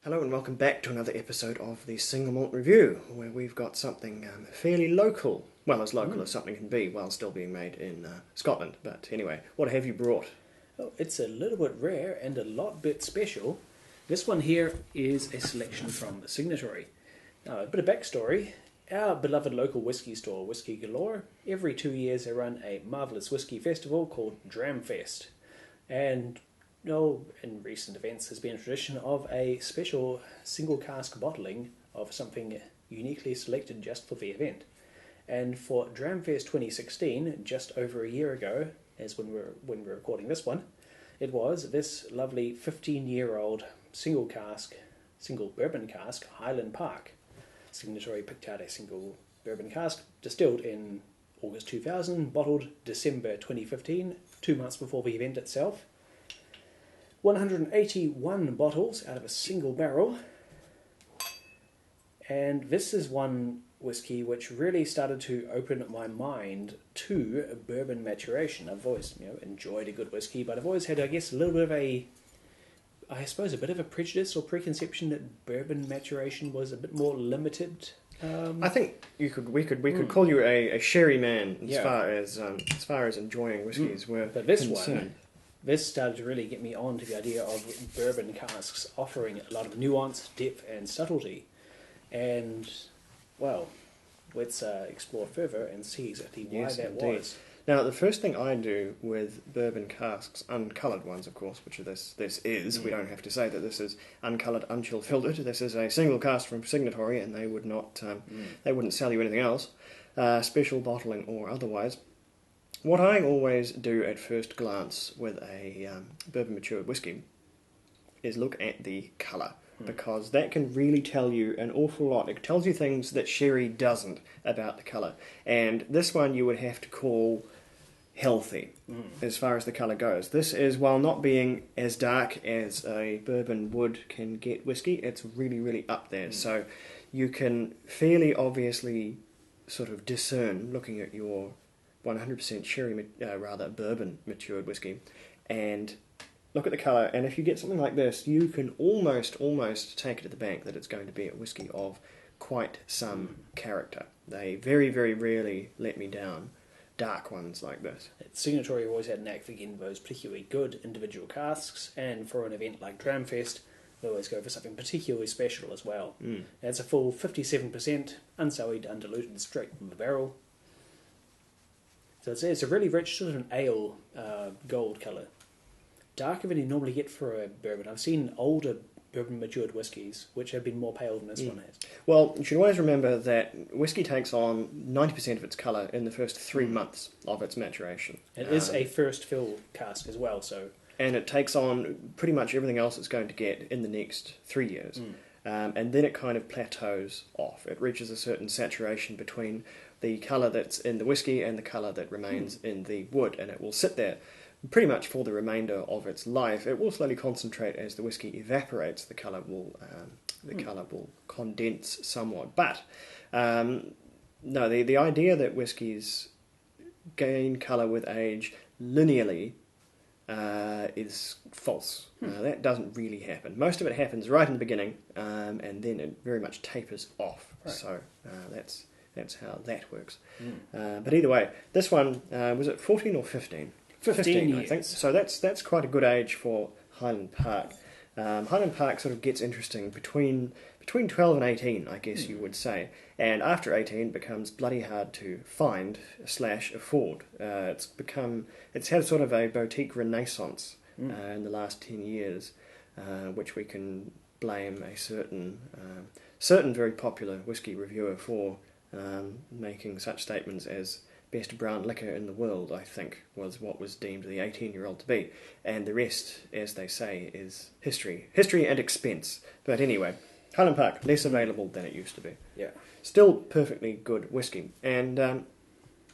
Hello and welcome back to another episode of the Single Malt Review, where we've got something fairly local, well, as local as something can be, while still being made in Scotland. But anyway, what have you brought? Oh, it's a little bit rare and a lot bit special. This one here is a selection from the Signatory. Now, a bit of backstory. Our beloved local whisky store, Whisky Galore, every 2 years they run a marvellous whisky festival called Dramfest. And in recent events, there's been a tradition of a special single cask bottling of something uniquely selected just for the event. And for Dramfest 2016, just over a year ago, as when we're recording this one, it was this lovely 15-year-old single bourbon cask, Highland Park. Signatory picked out a single bourbon cask, distilled in August 2000, bottled December 2015, 2 months before the event itself. 181 bottles out of a single barrel, and this is one whisky which really started to open my mind to bourbon maturation. I've always enjoyed a good whisky, but I've always had, I guess, a little bit of a bit of a prejudice or preconception that bourbon maturation was a bit more limited. I think we could call you a sherry man as far as enjoying whiskies were but this concerned. This started to really get me on to the idea of bourbon casks offering a lot of nuance, depth and subtlety. And, well, let's explore further and see exactly why was. Now, the first thing I do with bourbon casks, uncoloured ones, of course, which this is, we don't have to say that this is uncoloured, unchill filtered. This is a single cask from Signatory, and they would not, they wouldn't sell you anything else, special bottling or otherwise. What I always do at first glance with a bourbon matured whisky is look at the colour, because that can really tell you an awful lot. It tells you things that sherry doesn't about the colour. And this one you would have to call healthy as far as the colour goes. This is, while not being as dark as a bourbon wood can get whisky, it's really, really up there. So you can fairly obviously sort of discern, looking at your 100% sherry, bourbon matured whisky, and look at the colour, and if you get something like this, you can almost take it at the bank that it's going to be a whisky of quite some character. They very, very rarely let me down, dark ones like this. Signatory always had a knack for getting those particularly good individual casks, and for an event like Dramfest, they always go for something particularly special as well. It's a full 57%, unsullied, undiluted, straight from the barrel. So it's a really rich sort of an ale gold colour. Darker than you normally get for a bourbon. I've seen older bourbon matured whiskies which have been more pale than this one has. Well, you should always remember that whiskey takes on 90% of its colour in the first 3 months of its maturation. It is a first fill cask as well, so... And it takes on pretty much everything else it's going to get in the next 3 years. And then it kind of plateaus off. It reaches a certain saturation between the colour that's in the whisky and the colour that remains in the wood, and it will sit there pretty much for the remainder of its life. It will slowly concentrate as the whisky evaporates. The colour will condense somewhat. But no, the idea that whiskies gain colour with age linearly is false. That doesn't really happen. Most of it happens right in the beginning, and then it very much tapers off. Right. So that's how that works. But either way, this one, was it 14 or 15? 15 years. I think. So that's quite a good age for Highland Park. Highland Park sort of gets interesting between 12 and 18, I guess you would say. And after 18, it becomes bloody hard to find / afford. It's had sort of a boutique renaissance in the last 10 years, which we can blame a certain very popular whisky reviewer for, making such statements as best brown liquor in the world, I think, was what was deemed the 18-year-old to be. And the rest, as they say, is history. History and expense. But anyway, Highland Park, less available than it used to be. Yeah. Still perfectly good whisky. And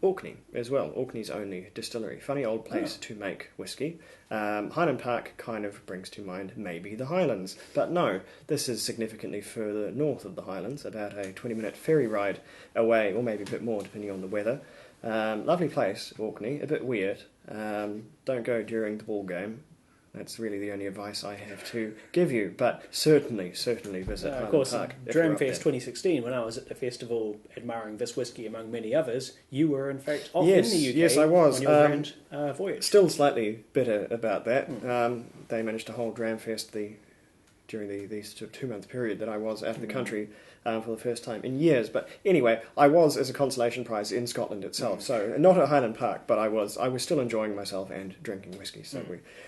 Orkney as well, Orkney's only distillery. Funny old place to make whisky. Highland Park kind of brings to mind maybe the Highlands, but no, this is significantly further north of the Highlands, about a 20-minute ferry ride away, or maybe a bit more depending on the weather. Lovely place, Orkney, a bit weird. Don't go during the ball game. That's really the only advice I have to give you. But certainly visit Highland Of course, Park. Dramfest 2016, when I was at the festival admiring this whisky among many others, you were in fact off in the UK. Yes, I was. On your grand voyage. Still slightly bitter about that. They managed to hold Dramfest during the sort of 2-month period that I was out of the country for the first time in years. But anyway, I was, as a consolation prize, in Scotland itself. So not at Highland Park, but I was still enjoying myself and drinking whiskey. So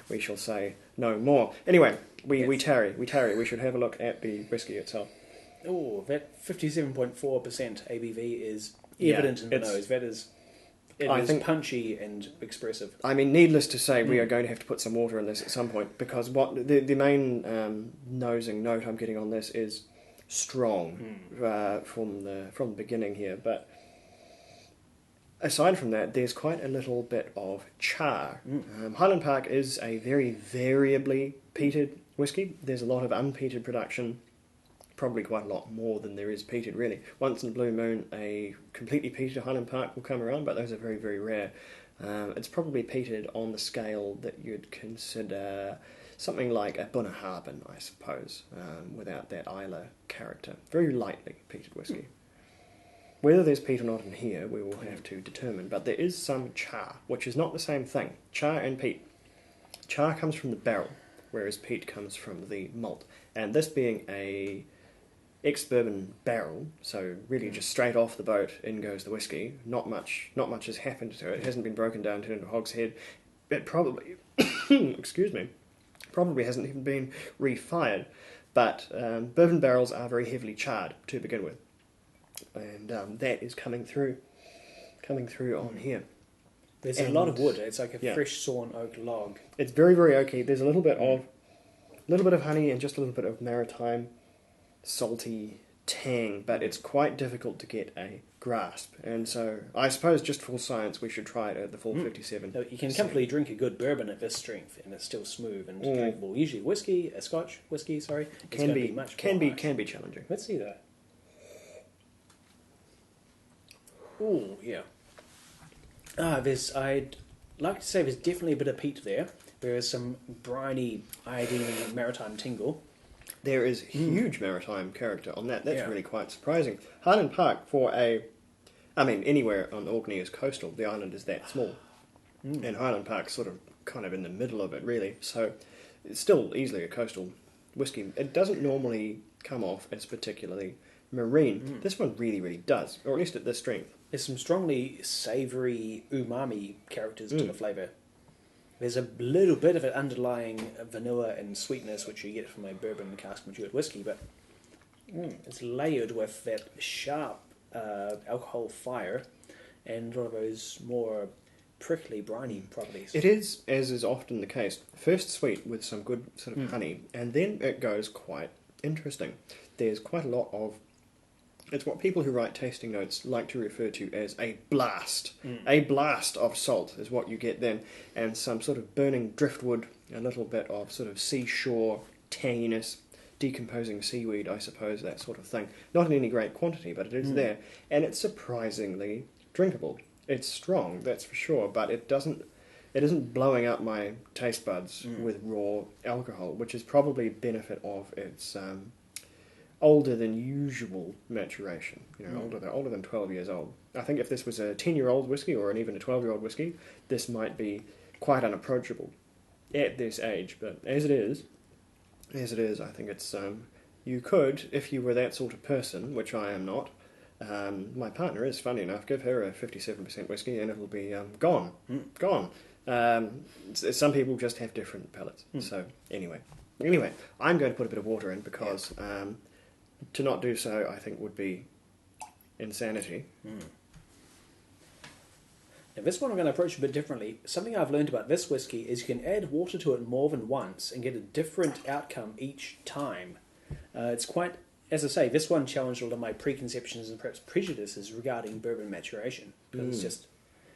we shall say no more. Anyway, we tarry. We should have a look at the whiskey itself. Oh, that 57.4% ABV is evident in the nose. That is... It is punchy and expressive. I mean, needless to say, we are going to have to put some water in this at some point, because what the main nosing note I'm getting on this is strong from the beginning here. But aside from that, there's quite a little bit of char. Highland Park is a very variably peated whisky. There's a lot of unpeated production. Probably quite a lot more than there is peated, really. Once in a blue moon, a completely peated Highland Park will come around, but those are very, very rare. It's probably peated on the scale that you'd consider something like a Bunnahabhain, I suppose, without that Isla character. Very lightly peated whisky. Whether there's peat or not in here, we will have to determine, but there is some char, which is not the same thing. Char and peat. Char comes from the barrel, whereas peat comes from the malt. And this being a ex-bourbon barrel, so really just straight off the boat, in goes the whiskey. Not much has happened to it. It hasn't been broken down, turned into hogshead. It probably, excuse me, probably hasn't even been refired. But bourbon barrels are very heavily charred to begin with, and that is coming through on here. There's a lot of wood. It's like a fresh sawn oak log. It's very, very oaky. There's a little bit of honey and just a little bit of maritime salty tang, but it's quite difficult to get a grasp. And so I suppose, just for science, we should try it at the full 57. So you can comfortably drink a good bourbon at this strength, and it's still smooth and drinkable. Usually a Scotch whiskey, can be challenging. Let's see that. Oh yeah. I'd like to say there's definitely a bit of peat there. There is some briny, iodine, maritime tingle. There is huge maritime character on that. That's really quite surprising. Highland Park, anywhere on Orkney is coastal. The island is that small. And Highland Park's sort of kind of in the middle of it, really. So it's still easily a coastal whisky. It doesn't normally come off as particularly marine. This one really, really does, or at least at this strength. There's some strongly savoury umami characters to the flavour. There's a little bit of an underlying vanilla and sweetness, which you get from a bourbon cask matured whiskey, but it's layered with that sharp alcohol fire and one of those more prickly, briny properties. It is, as is often the case, first sweet with some good sort of honey, and then it goes quite interesting. There's quite a lot of... It's what people who write tasting notes like to refer to as a blast. A blast of salt is what you get then, and some sort of burning driftwood, a little bit of sort of seashore tanginess, decomposing seaweed, I suppose, that sort of thing. Not in any great quantity, but it is there, and it's surprisingly drinkable. It's strong, that's for sure, but it isn't blowing up my taste buds with raw alcohol, which is probably benefit of its... older than usual maturation, older than 12 years old. I think if this was a 10-year-old whiskey or even a 12-year-old whiskey, this might be quite unapproachable at this age. But as it is, I think it's you could, if you were that sort of person, which I am not. My partner is, funny enough, give her a 57% whiskey and it'll be gone. Some people just have different palates. So anyway, I'm going to put a bit of water in because. To not do so, I think, would be insanity. Now, this one I'm going to approach a bit differently. Something I've learned about this whiskey is you can add water to it more than once and get a different outcome each time. It's quite, as I say, this one challenged all of my preconceptions and perhaps prejudices regarding bourbon maturation, because it's just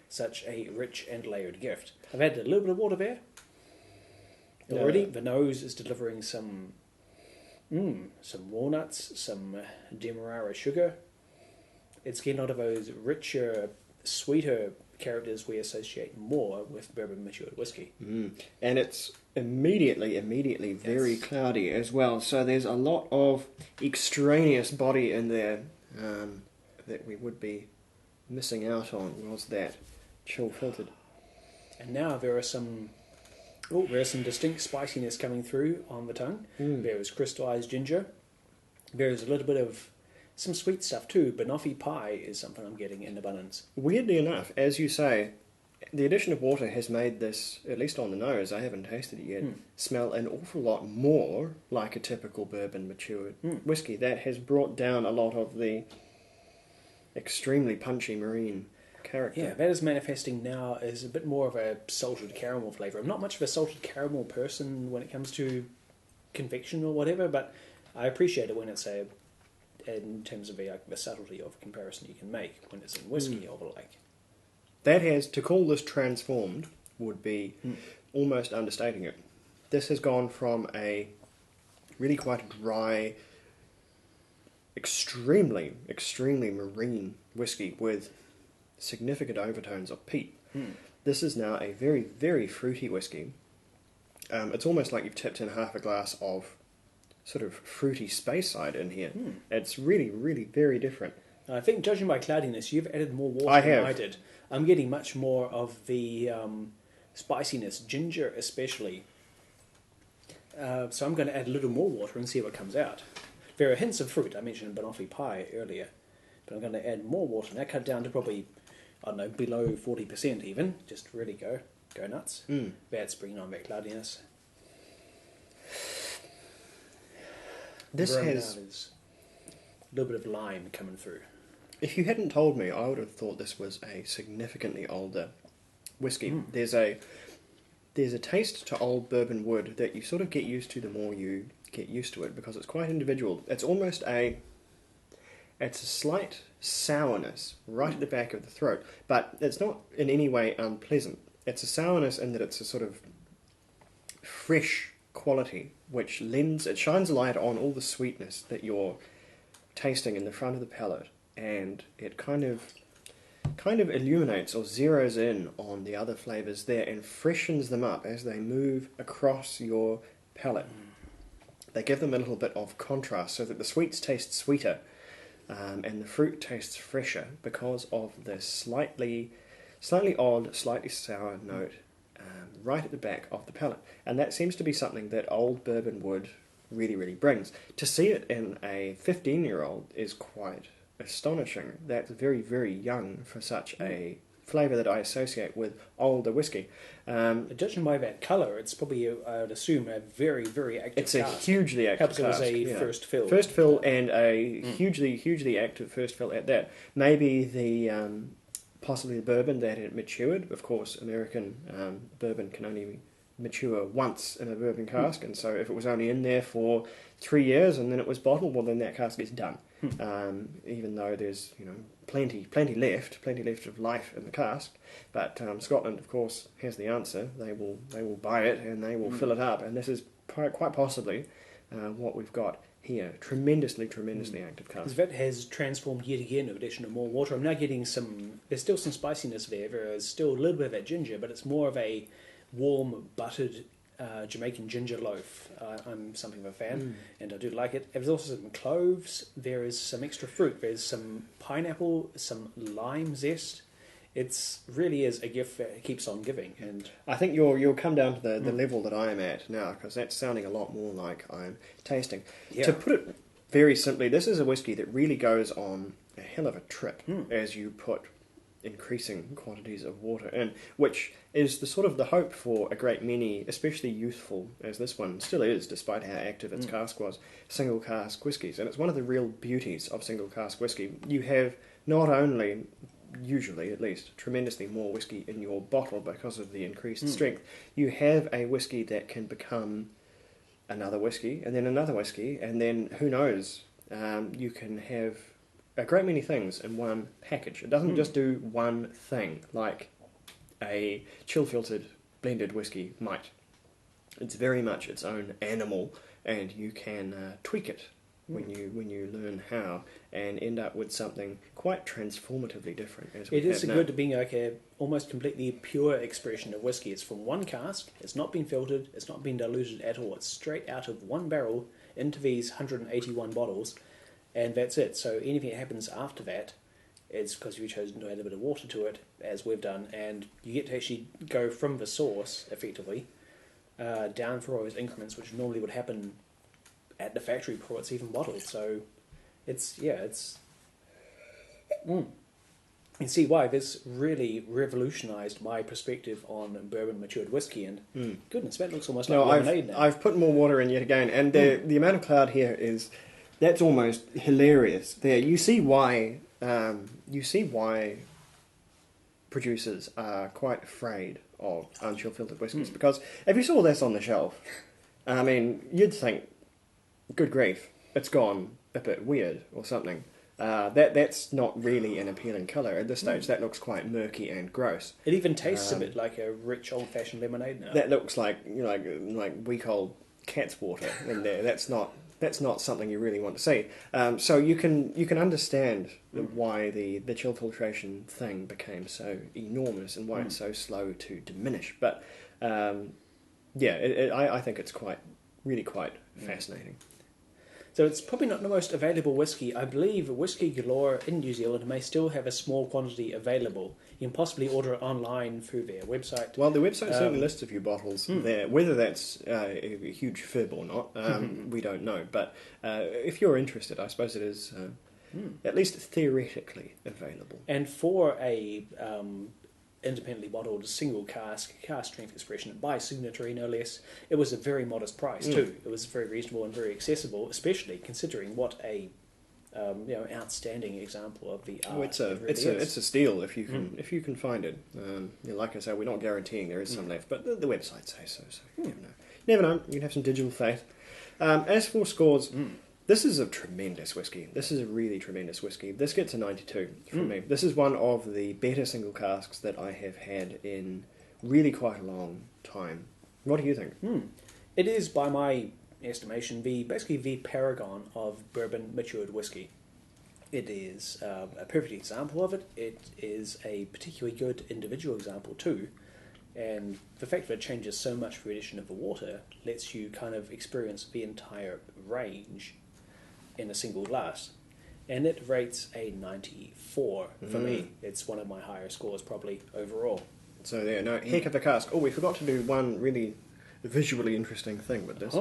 such a rich and layered gift. I've added a little bit of water there. Already, the nose is delivering some walnuts, some demerara sugar. It's getting a lot of those richer, sweeter characters we associate more with bourbon matured whiskey. And it's immediately very cloudy as well. So there's a lot of extraneous body in there that we would be missing out on was that chill filtered. And now there is some distinct spiciness coming through on the tongue. There is crystallized ginger. There is a little bit of some sweet stuff too. Banoffee pie is something I'm getting in abundance. Weirdly enough, as you say, the addition of water has made this, at least on the nose, I haven't tasted it yet, smell an awful lot more like a typical bourbon matured whiskey. That has brought down a lot of the extremely punchy marine character. Yeah, that is manifesting now as a bit more of a salted caramel flavour. I'm not much of a salted caramel person when it comes to conviction or whatever, but I appreciate it when it's in terms of the subtlety of comparison you can make when it's in whiskey or the like. That has, to call this transformed would be almost understating it. This has gone from a really quite dry, extremely marine whiskey with significant overtones of peat. This is now a very, very fruity whiskey. It's almost like you've tipped in half a glass of sort of fruity Speyside in here. It's really, really very different. I think, judging by cloudiness, you've added more water than I did. I'm getting much more of the spiciness, ginger especially. So I'm going to add a little more water and see what comes out. There are hints of fruit. I mentioned banoffee pie earlier. But I'm going to add more water. Now cut down to probably, I don't know, below 40% even. Just really go nuts. That's bringing on that cloudiness. This has a little bit of lime coming through. If you hadn't told me, I would have thought this was a significantly older whiskey. There's a taste to old bourbon wood that you sort of get used to the more you get used to it, because it's quite individual. It's almost it's a slight sourness right at the back of the throat, but it's not in any way unpleasant. It's a sourness in that it's a sort of fresh quality, which shines a light on all the sweetness that you're tasting in the front of the palate, and it kind of illuminates or zeroes in on the other flavours there and freshens them up as they move across your palate. They give them a little bit of contrast so that the sweets taste sweeter and the fruit tastes fresher because of the slightly odd, slightly sour note right at the back of the palate. And that seems to be something that old bourbon wood really, really brings. To see it in a 15-year-old is quite astonishing. That's very, very young for such a flavour that I associate with older whiskey. Judging by that colour, it's probably, I would assume, a very, very active It's cask. A hugely active Perhaps cask. It was a first fill. First fill and a hugely, hugely active first fill at that. Maybe possibly the bourbon that had matured. Of course, American bourbon can only mature once in a bourbon cask, and so if it was only in there for 3 years and then it was bottled, well, then that cask is done. Even though there's plenty left of life in the cask, but Scotland, of course, has the answer. They will buy it and they will fill it up, and this is quite possibly what we've got here. Tremendously active cask. That has transformed yet again with addition of more water. I'm now getting there's still some spiciness there. There is still a little bit of that ginger, but it's more of a warm, buttered Jamaican ginger loaf. I'm something of a fan, and I do like it. There's also some cloves. There is some extra fruit. There's some pineapple, some lime zest. It really is a gift that keeps on giving. And I think you'll come down to the level that I'm at now, because that's sounding a lot more like I'm tasting. Yeah. To put it very simply, this is a whiskey that really goes on a hell of a trip as you put increasing quantities of water in, which is the hope for a great many, especially youthful, as this one still is, despite how active its cask was, single cask whiskies. And it's one of the real beauties of single cask whiskey. You have not only, usually at least, tremendously more whiskey in your bottle because of the increased strength, you have a whiskey that can become another whiskey, and then another whiskey, and then who knows, you can have a great many things in one package. It doesn't just do one thing like a chill-filtered blended whiskey might. It's very much its own animal, and you can tweak it when you learn how and end up with something quite transformatively different. As It is good to being like a almost completely pure expression of whiskey. It's from one cask, it's not been filtered, it's not been diluted at all. It's straight out of one barrel into these 181 bottles, and that's it. So anything that happens after that, it's because you've chosen to add a bit of water to it, as we've done, and you get to actually go from the source, effectively, down for all those increments, which normally would happen at the factory before it's even bottled. So you see why this really revolutionised my perspective on bourbon matured whiskey, and goodness, that looks almost like lemonade now. I've put more water in yet again, and the amount of cloud here that's almost hilarious. There, you see why producers are quite afraid of unchill filtered whiskies, because if you saw this on the shelf, I mean, you'd think, good grief, it's gone a bit weird or something. That's not really an appealing colour at this stage. That looks quite murky and gross. It even tastes a bit like a rich old-fashioned lemonade now. That looks like like week old cat's water in there. That's not something you really want to see. So you can understand why the chill filtration thing became so enormous and why it's so slow to diminish. But I think it's really quite fascinating. So it's probably not the most available whiskey. I believe Whisky Galore in New Zealand may still have a small quantity available. You can possibly order it online through their website. Well, the website certainly lists a few bottles there. Whether that's a huge fib or not, we don't know. But if you're interested, I suppose it is at least theoretically available. And for a independently bottled single cask strength expression by Signatory, no less, it was a very modest price too. It was very reasonable and very accessible, especially considering what a outstanding example of the art. It's a steal if you can find it. Like I say, we're not guaranteeing there is some left, but the website says so. So you never know. You can have some digital faith. As for scores. This is a tremendous whiskey. This is a really tremendous whiskey. This gets a 92 from me. This is one of the better single casks that I have had in really quite a long time. What do you think? It is, by my estimation, basically the paragon of bourbon matured whiskey. It is a perfect example of it. It is a particularly good individual example too. And the fact that it changes so much for the addition of the water lets you kind of experience the entire range in a single glass, and it rates a 94 for me. It's one of my higher scores probably overall. So there, no heck of a cask. Oh, we forgot to do one really visually interesting thing with this.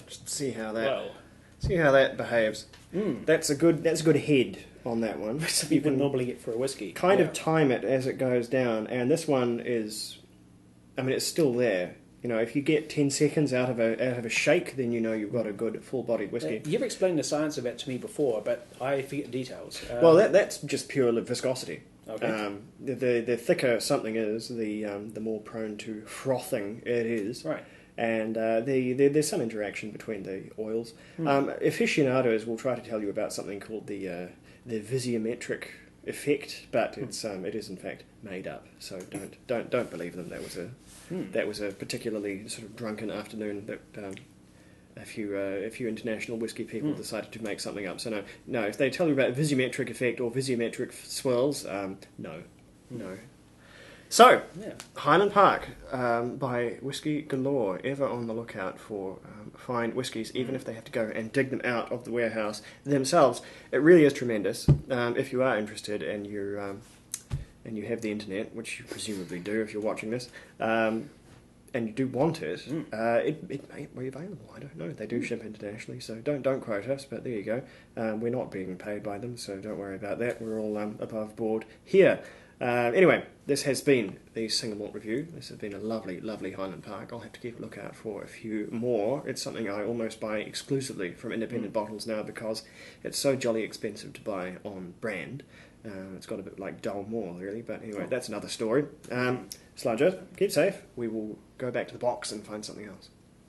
Just see how that behaves. That's a good head on that one. You wouldn't normally get for a whiskey. Kind of time it as it goes down, and this one is, I mean, it's still there. You know, if you get 10 seconds out of a shake, then you know you've got a good full-bodied whiskey. You've explained the science of that to me before, but I forget details. Well, that's just pure viscosity. Okay. The thicker something is, the more prone to frothing it is. Right. And there's some interaction between the oils. Aficionados will try to tell you about something called the visiometric effect, but it is in fact made up. So don't believe them. That was a particularly sort of drunken afternoon that a few international whiskey people decided to make something up. So no. If they tell you about visiometric effect or visiometric swirls, no. So Highland Park by Whisky Galore. Ever on the lookout for fine whiskies, even if they have to go and dig them out of the warehouse themselves. It really is tremendous. If you are interested and and you have the internet, which you presumably do if you're watching this, and you do want it, it may be available. I don't know. They do ship internationally, so don't quote us. But there you go. We're not being paid by them, so don't worry about that. We're all above board here. Anyway, this has been the Single Malt Review. This has been a lovely, lovely Highland Park. I'll have to keep a lookout for a few more. It's something I almost buy exclusively from independent bottles now because it's so jolly expensive to buy on brand. It's got a bit like Dull Moor, really, but anyway, that's another story. Sludger, keep safe. We will go back to the box and find something else.